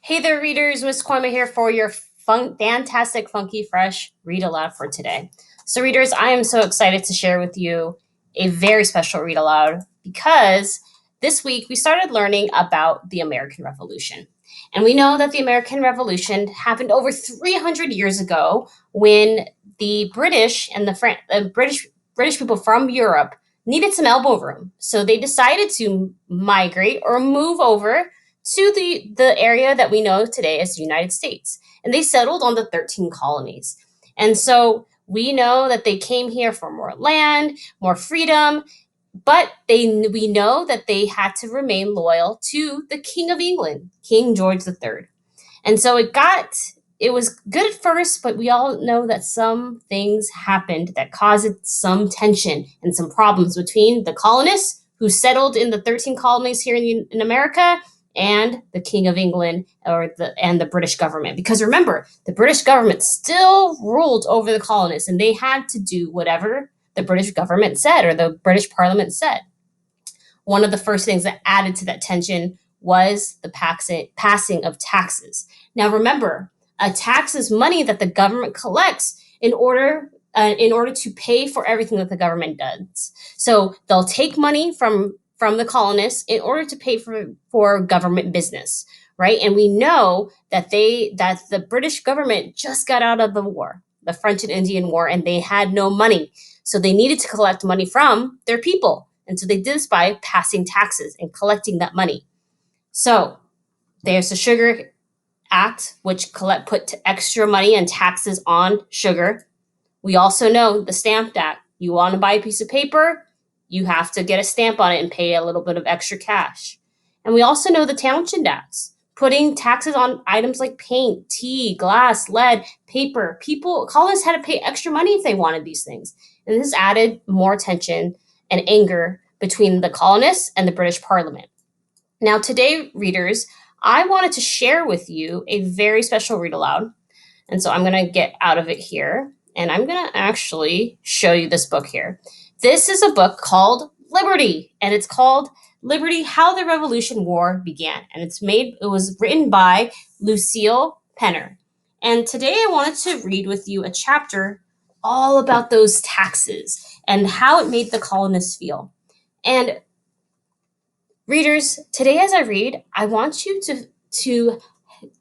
Hey there, readers. Miss Kwame here for your fantastic, funky, fresh read aloud for today. So, readers, I am so excited to share with you a very special read aloud because this week we started learning about the American Revolution. And we know that the American Revolution happened over 300 years ago when the British and the British people from Europe needed some elbow room. So they decided to migrate or move over to the area that we know today as the United States. And they settled on the 13 colonies. And so we know that they came here for more land, more freedom, but we know that they had to remain loyal to the King of England, King George III. And so it was good at first, but we all know that some things happened that caused some tension and some problems between the colonists who settled in the 13 colonies here in America and the King of England and the British government. Because remember, the British government still ruled over the colonists and they had to do whatever the British government said or the British Parliament said. One of the first things that added to that tension was the passing of taxes. Now, remember, a tax is money that the government collects in order to pay for everything that the government does. So they'll take money from the colonists in order to pay for government business, right? And we know that the British government just got out of the war, the French and Indian War, and they had no money. So they needed to collect money from their people. And so they did this by passing taxes and collecting that money. So there's the Sugar Act, which put extra money and taxes on sugar. We also know the Stamp Act. You want to buy a piece of paper, you have to get a stamp on it and pay a little bit of extra cash. And we also know the Townshend Acts, putting taxes on items like paint, tea, glass, lead, paper. Colonists had to pay extra money if they wanted these things. And this added more tension and anger between the colonists and the British Parliament. Now, today, readers, I wanted to share with you a very special read aloud. And so I'm going to get out of it here and I'm going to actually show you this book here. This is a book called Liberty, and it's called Liberty: How the Revolution War Began. And it was written by Lucille Penner. And today I wanted to read with you a chapter all about those taxes and how it made the colonists feel. And readers, today as I read, I want you to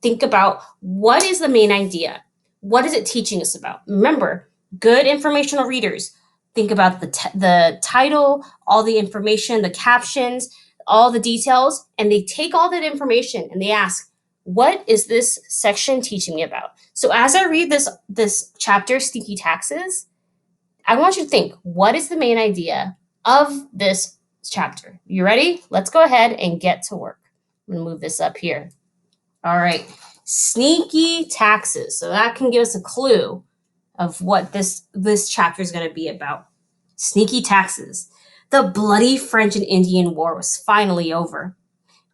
think about what is the main idea? What is it teaching us about? Remember, good informational readers think about the title, all the information, the captions, all the details, and they take all that information and they ask, what is this section teaching me about? So as I read this chapter, Sneaky Taxes, I want you to think, what is the main idea of this chapter? You ready? Let's go ahead and get to work. I'm going to move this up here. All right. Sneaky taxes. So that can give us a clue of what this chapter is going to be about. Sneaky taxes. The bloody French and Indian War was finally over.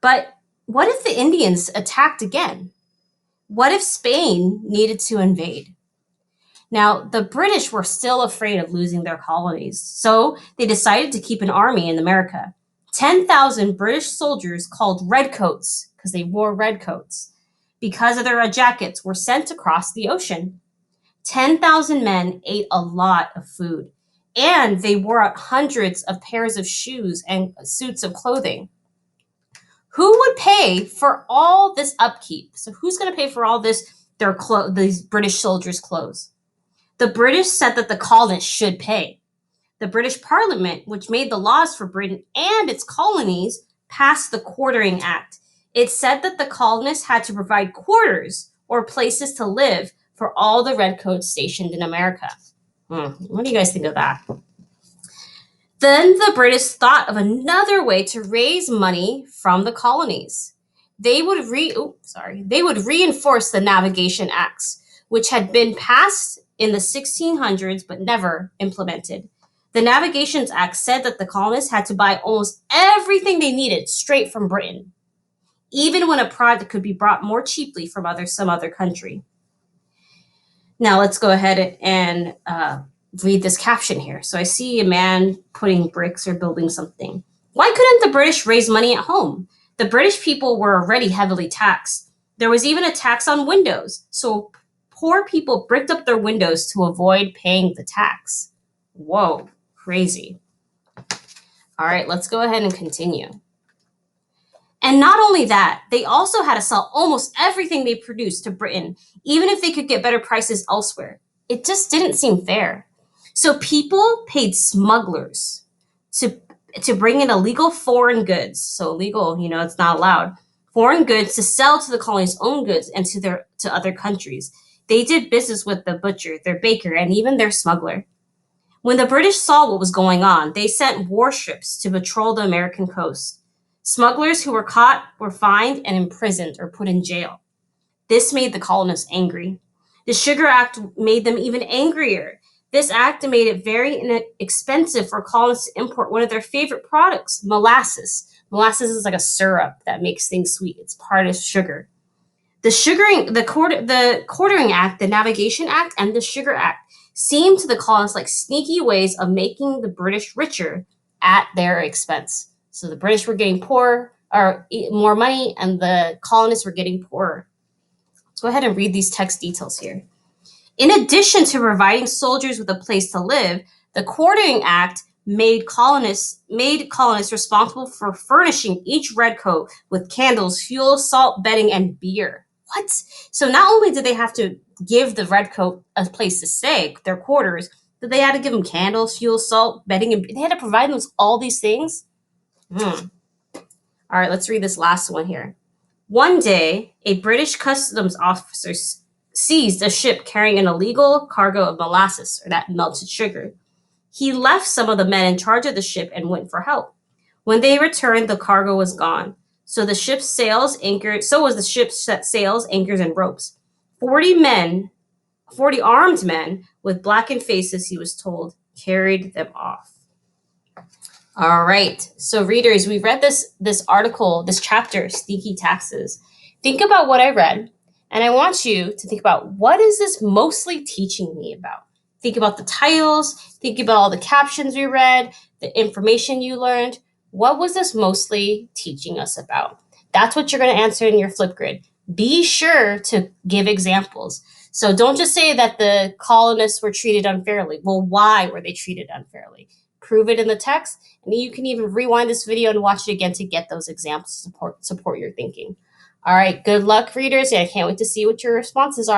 But what if the Indians attacked again? What if Spain needed to invade? Now, the British were still afraid of losing their colonies, so they decided to keep an army in America. 10,000 British soldiers called redcoats, because they wore redcoats, because of their red jackets, were sent across the ocean. 10,000 men ate a lot of food, and they wore out hundreds of pairs of shoes and suits of clothing. Who would pay for all this upkeep? So who's going to pay for all these British soldiers' clothes? The British said that the colonists should pay. The British Parliament, which made the laws for Britain and its colonies, passed the Quartering Act. It said that the colonists had to provide quarters or places to live for all the redcoats stationed in America. What do you guys think of that? Then the British thought of another way to raise money from the colonies. They would reinforce the Navigation Acts, which had been passed in the 1600s but never implemented. The Navigation Act said that the colonists had to buy almost everything they needed straight from Britain, even when a product could be brought more cheaply from some other country. Now let's go ahead and read this caption here. So I see a man putting bricks or building something. Why couldn't the British raise money at home? The British people were already heavily taxed. There was even a tax on windows, so poor people bricked up their windows to avoid paying the tax. Whoa, crazy. All right, let's go ahead and continue. And not only that, they also had to sell almost everything they produced to Britain, even if they could get better prices elsewhere. It just didn't seem fair. So people paid smugglers to to bring in illegal foreign goods. So illegal, it's not allowed. Foreign goods to sell to the colony's own goods and to other countries. They did business with the butcher, their baker, and even their smuggler. When the British saw what was going on, they sent warships to patrol the American coast. Smugglers who were caught were fined and imprisoned or put in jail. This made the colonists angry. The Sugar Act made them even angrier. This act made it very expensive for colonists to import one of their favorite products, molasses. Molasses is like a syrup that makes things sweet. It's part of sugar. The Quartering Act, the Navigation Act, and the Sugar Act seemed to the colonists like sneaky ways of making the British richer at their expense. So the British were getting poor or more money, and the colonists were getting poorer. Let's go ahead and read these text details here. In addition to providing soldiers with a place to live, the Quartering Act made colonists responsible for furnishing each redcoat with candles, fuel, salt, bedding, and beer. What? So not only did they have to give the redcoat a place to stay, their quarters, but they had to give them candles, fuel, salt, bedding, and they had to provide them with all these things. All right, let's read this last one here. One day, a British customs officer seized a ship carrying an illegal cargo of molasses, or that melted sugar. He left some of the men in charge of the ship and went for help. When they returned, the cargo was gone. So was the ship's sails, anchors, and ropes. 40 armed men with blackened faces, he was told, carried them off. All right. So readers, we read this article, this chapter, Sneaky Taxes. Think about what I read, and I want you to think about, what is this mostly teaching me about? Think about the titles, think about all the captions we read, the information you learned. What was this mostly teaching us about? That's what you're going to answer in your Flipgrid. Be sure to give examples. So don't just say that the colonists were treated unfairly. Well, why were they treated unfairly? Prove it in the text, and you can even rewind this video and watch it again to get those examples to support your thinking. All right, good luck, readers. I can't wait to see what your responses are.